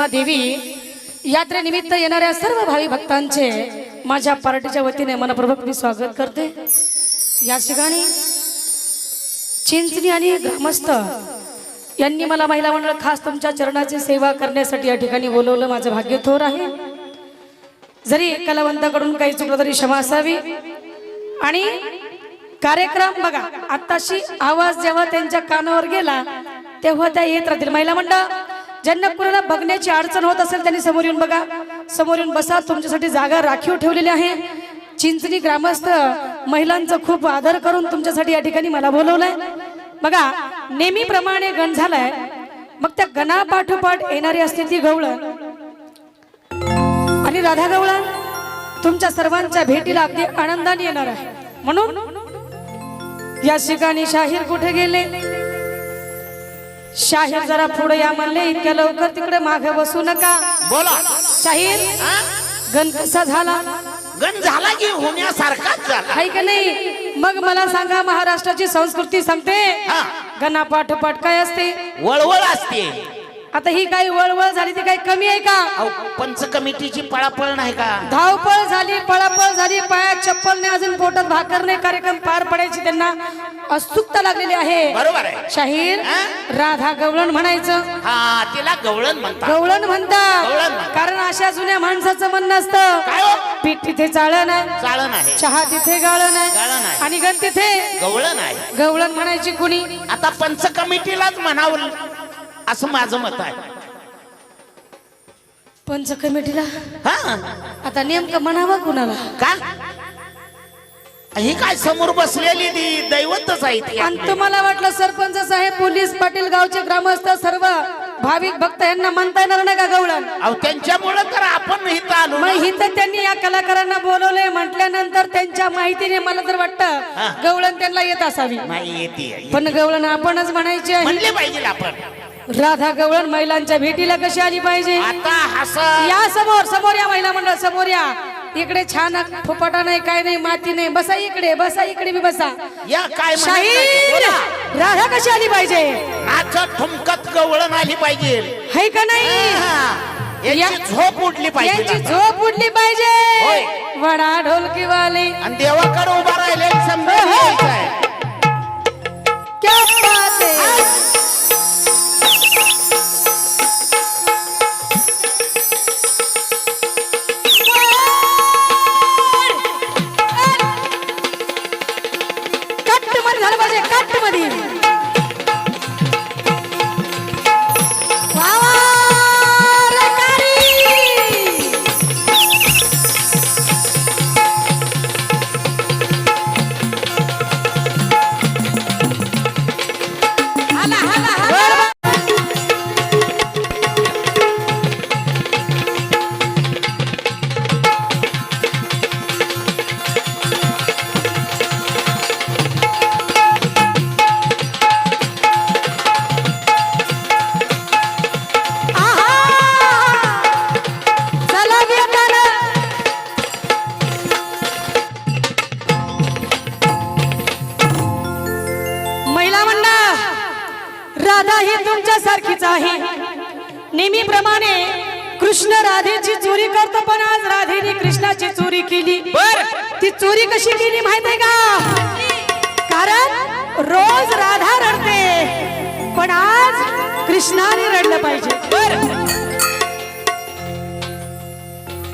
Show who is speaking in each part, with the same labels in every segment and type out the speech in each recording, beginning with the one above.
Speaker 1: जगदंबा देवी यात्रेनिमित्त येणाऱ्या सर्व भावी भक्तांचे माझ्या पार्टीच्या वतीने मनपूर्वक मी स्वागत करते। या ठिकाणी चिंचणी आणि ग्रामस्थ यांनी मला महिला मंडळ खास तुमच्या चरणाची सेवा करण्यासाठी या ठिकाणी बोलवलं। माझं भाग्य थोर आहे। जरी कलावंताकडून काही चुकलं तरी क्षमा असावी। आणि कार्यक्रम बघा, आताशी आवाज जेव्हा त्यांच्या कानावर गेला तेव्हा त्या येत राहतील। महिला मंडळ ज्यांना कुणाला बघण्याची अडचण होत असेल त्यांनी समोर येऊन बघा, समोर येऊन बसा। तुमच्यासाठी जागा राखीव ठेवलेली आहे। चिंचणी ग्रामस्थ महिलांचा खूप आदर करून तुमच्यासाठी या ठिकाणी मला बोलवलंय। बघा, नेहमीप्रमाणे गण झालाय, मग त्या गणापाठोपाठ येणारी असते ती गवळण आणि राधा गवळण तुमच्या सर्वांच्या भेटीला अगदी आनंदाने येणार आहे। म्हणून या ठिकाणी शाहीर कुठे गेले? शाहीर जरा पुढे या म्हणले, इतक्या लवकर तिकडे मागे बसू नका।
Speaker 2: बोला
Speaker 1: शाहीर, गण कसा झाला?
Speaker 2: गण झाला की होण्यासारखाच झाला
Speaker 1: आहे का नाही? मग मला सांगा, महाराष्ट्राची संस्कृती सांगते गणापाठोपाठ काय असते?
Speaker 2: वळवळ असते।
Speaker 1: आता ही काही वळवळ झाली ती काही कमी आहे का?
Speaker 2: पंच कमिटीची पळापळ नाही का?
Speaker 1: धावपळ झाली, पळापळ झाली, पायात चप्पल नाही, अजून पोटात भाकर नाही, कार्यक्रम पार पडायची त्यांना उत्सुकता लागलेली आहे।
Speaker 2: बरोबर आहे
Speaker 1: शाहीर, राधा गवळण म्हणायचं।
Speaker 2: हा, तिला गवळण म्हणतात।
Speaker 1: गवळण म्हणतात
Speaker 2: गवळण म्हणतात।
Speaker 1: कारण अशा जुन्या माणसाचं म्हणणं असतं,
Speaker 2: काय हो?
Speaker 1: पीठ तिथे चाळण आहे,
Speaker 2: चाळण आहे,
Speaker 1: चहा तिथे गाळण
Speaker 2: गाळण
Speaker 1: आहे,
Speaker 2: आहे,
Speaker 1: आणि गण तिथे
Speaker 2: गवळण आहे।
Speaker 1: गवळण म्हणायची कुणी?
Speaker 2: आता पंच कमिटीलाच म्हणावं असं माझं मत आहे।
Speaker 1: पंच कमिटीला
Speaker 2: हा,
Speaker 1: आता नेमकं म्हणावं कुणाला?
Speaker 2: का ही काय समोर बसलेली ती दैवतच आहे ती।
Speaker 1: आणि तुम्हाला वाटलं सरपंच साहेब, पोलीस पाटील, गावचे ग्रामस्थ, सर्व भाविक भक्त यांना म्हणता येणार नाही का गवळण?
Speaker 2: अहो, त्यांच्यामुळे तर आपण इथं आलो ना।
Speaker 1: मग इथं त्यांनी या कलाकारांना बोलवलंय म्हटल्यानंतर त्यांच्या माहितीने मला तर वाटतं गवळण त्यांना येत असावी।
Speaker 2: नाही येते,
Speaker 1: पण गवळण आपणच म्हणायची आहे।
Speaker 2: म्हणले पाहिजे आपण।
Speaker 1: राधा गवळण महिलांच्या भेटीला कशी आली पाहिजे?
Speaker 2: आता हस
Speaker 1: या समोर, समोर या महिला मंडळ, समोर या। इकडे छान फुपाटा नाही, काय नाही, माती नाही, बसा इकडे, बसा इकडे, मी बसा।
Speaker 2: या काय
Speaker 1: शाहीर, राधा कशी आली पाहिजे?
Speaker 2: नाचत ठुमकत गवळण आली पाहिजे,
Speaker 1: है का नाही?
Speaker 2: याची झोप उठली पाहिजे,
Speaker 1: यांची झोप उठली पाहिजे।
Speaker 2: होय।
Speaker 1: वडा ढोलकी वाले
Speaker 2: आणि देवाकडे उभा राहिले समजायचं आहे।
Speaker 1: क्या बात है? झालं पाहिजे कट मध्ये। राधा ही तुमच्या सारखीच आहे। नेहमीप्रमाणे कृष्ण राधेची चोरी करतो, पण आज राधेने कृष्णाची चोरी केली। ती चोरी कशी केली माहित आहे का? कारण रोज राधा रडते, पण आज कृष्णाने रडलं पाहिजे।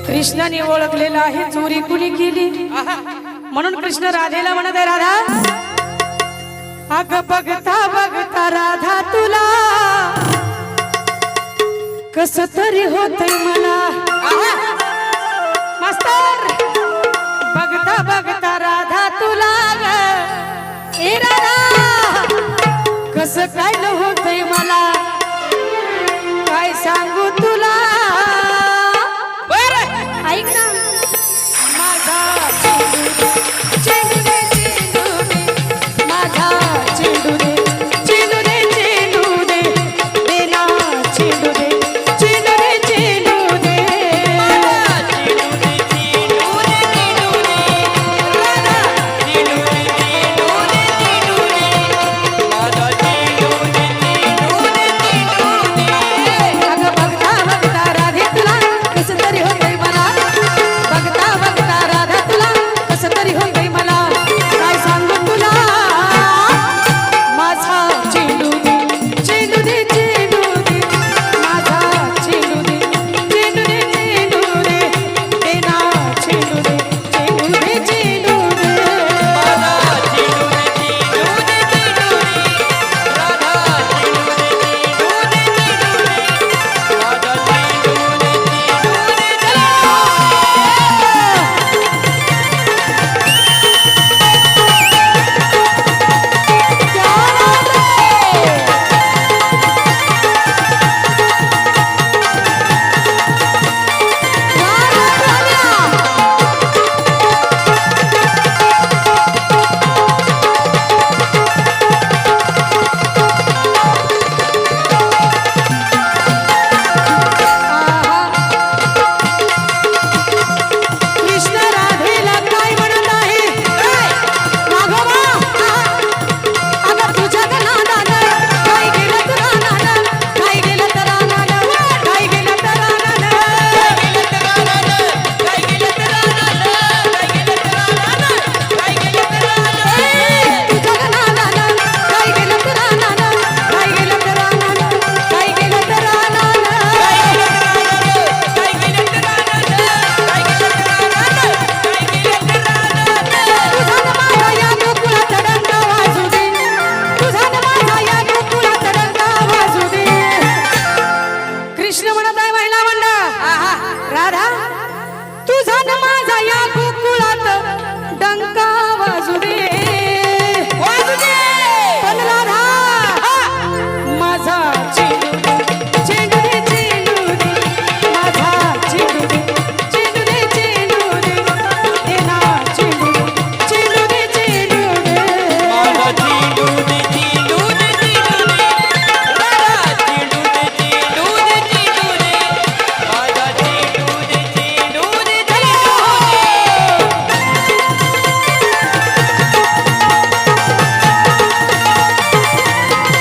Speaker 1: कृष्णाने ओळखलेलं आहे चोरी कुणी केली, म्हणून कृष्ण राधेला म्हणत आहे, राधा अग बघता बघता राधा तुला कस तरी होतंय मला। मास्तर, बघता बघता राधा तुला ए राधा कस काय न होतंय मला, काय सांगू तुला? ऐक ना, माझा चेंडू दे, चेंडू दे, माझा चेंडू दे, चेंडू दे, चेंडू दे, दे ना चेंडू दे, चेंडू दे, चेंडू दे, माझा चेंडू दे, चेंडू दे, चेंडू दे, राधा चेंडू दे, चेंडू दे, चेंडू दे, माझा चेंडू दे, चेंडू दे, चेंडू दे। अगं बघ तुझा न माझा या गोकुळात डंका वाजू दे पण राधा माझा चेंडू दे चेंडू दे चेंडू दे माझा चेंडू दे चेंडू दे चेंडू दे हे ना चेंडू दे चेंडू दे
Speaker 3: माझा चेंडू दे चेंडू दे चेंडू दे माझा चेंडू दे चेंडू दे चेंडू दे माझा चेंडू दे चेंडू दे चेंडू दे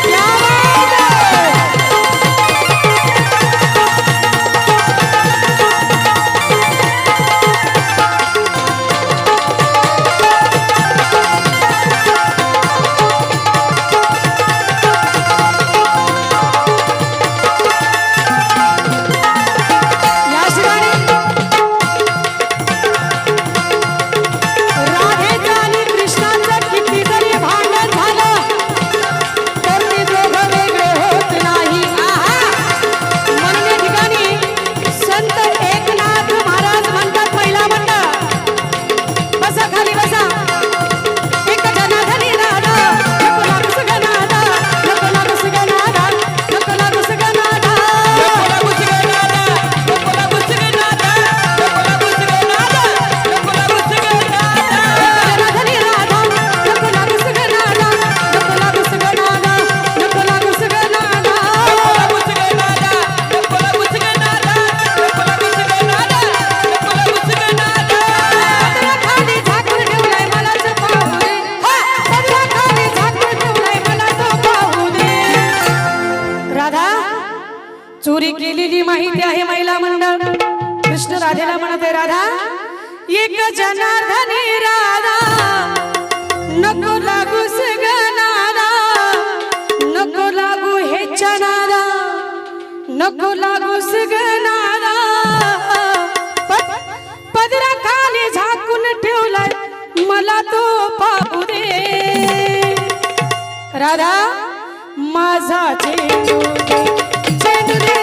Speaker 1: क्या बात है या शिवानी राधेचं आणि कृष्णाचं किती जरी भांडण झालं तर ते दोघं वेगळे होत नाही म्हणून या ठिकाणी संत एकनाथ महाराज म्हणतात पहिला म्हणतात बसा खाली बसा एक जनार्दनी राधा नको लागू सुगनादा नको लागू सुगनादा नको लागू सुगनादा जनार्दनी राधा नको लागू सुगनादा नको लागू सुगनादा नको लागू सुगनादा पदरा खाली झाकून ठेवलाय मला तो पाहू दे पदरा खाली झाकून ठेवलाय मला तो पाहू दे राधा चोरी केलेली माहिती आहे महिला मंडळ कृष्ण राधेला म्हणते राधा एक जनार्दनी राधा नको लागू सगनादा नको लागू हे चनादा नको लागू सगनादा पदरा खाली झाकून ठेवलाय मला तो पाहू दे राधा माझा चेंडू दे चेंडू दे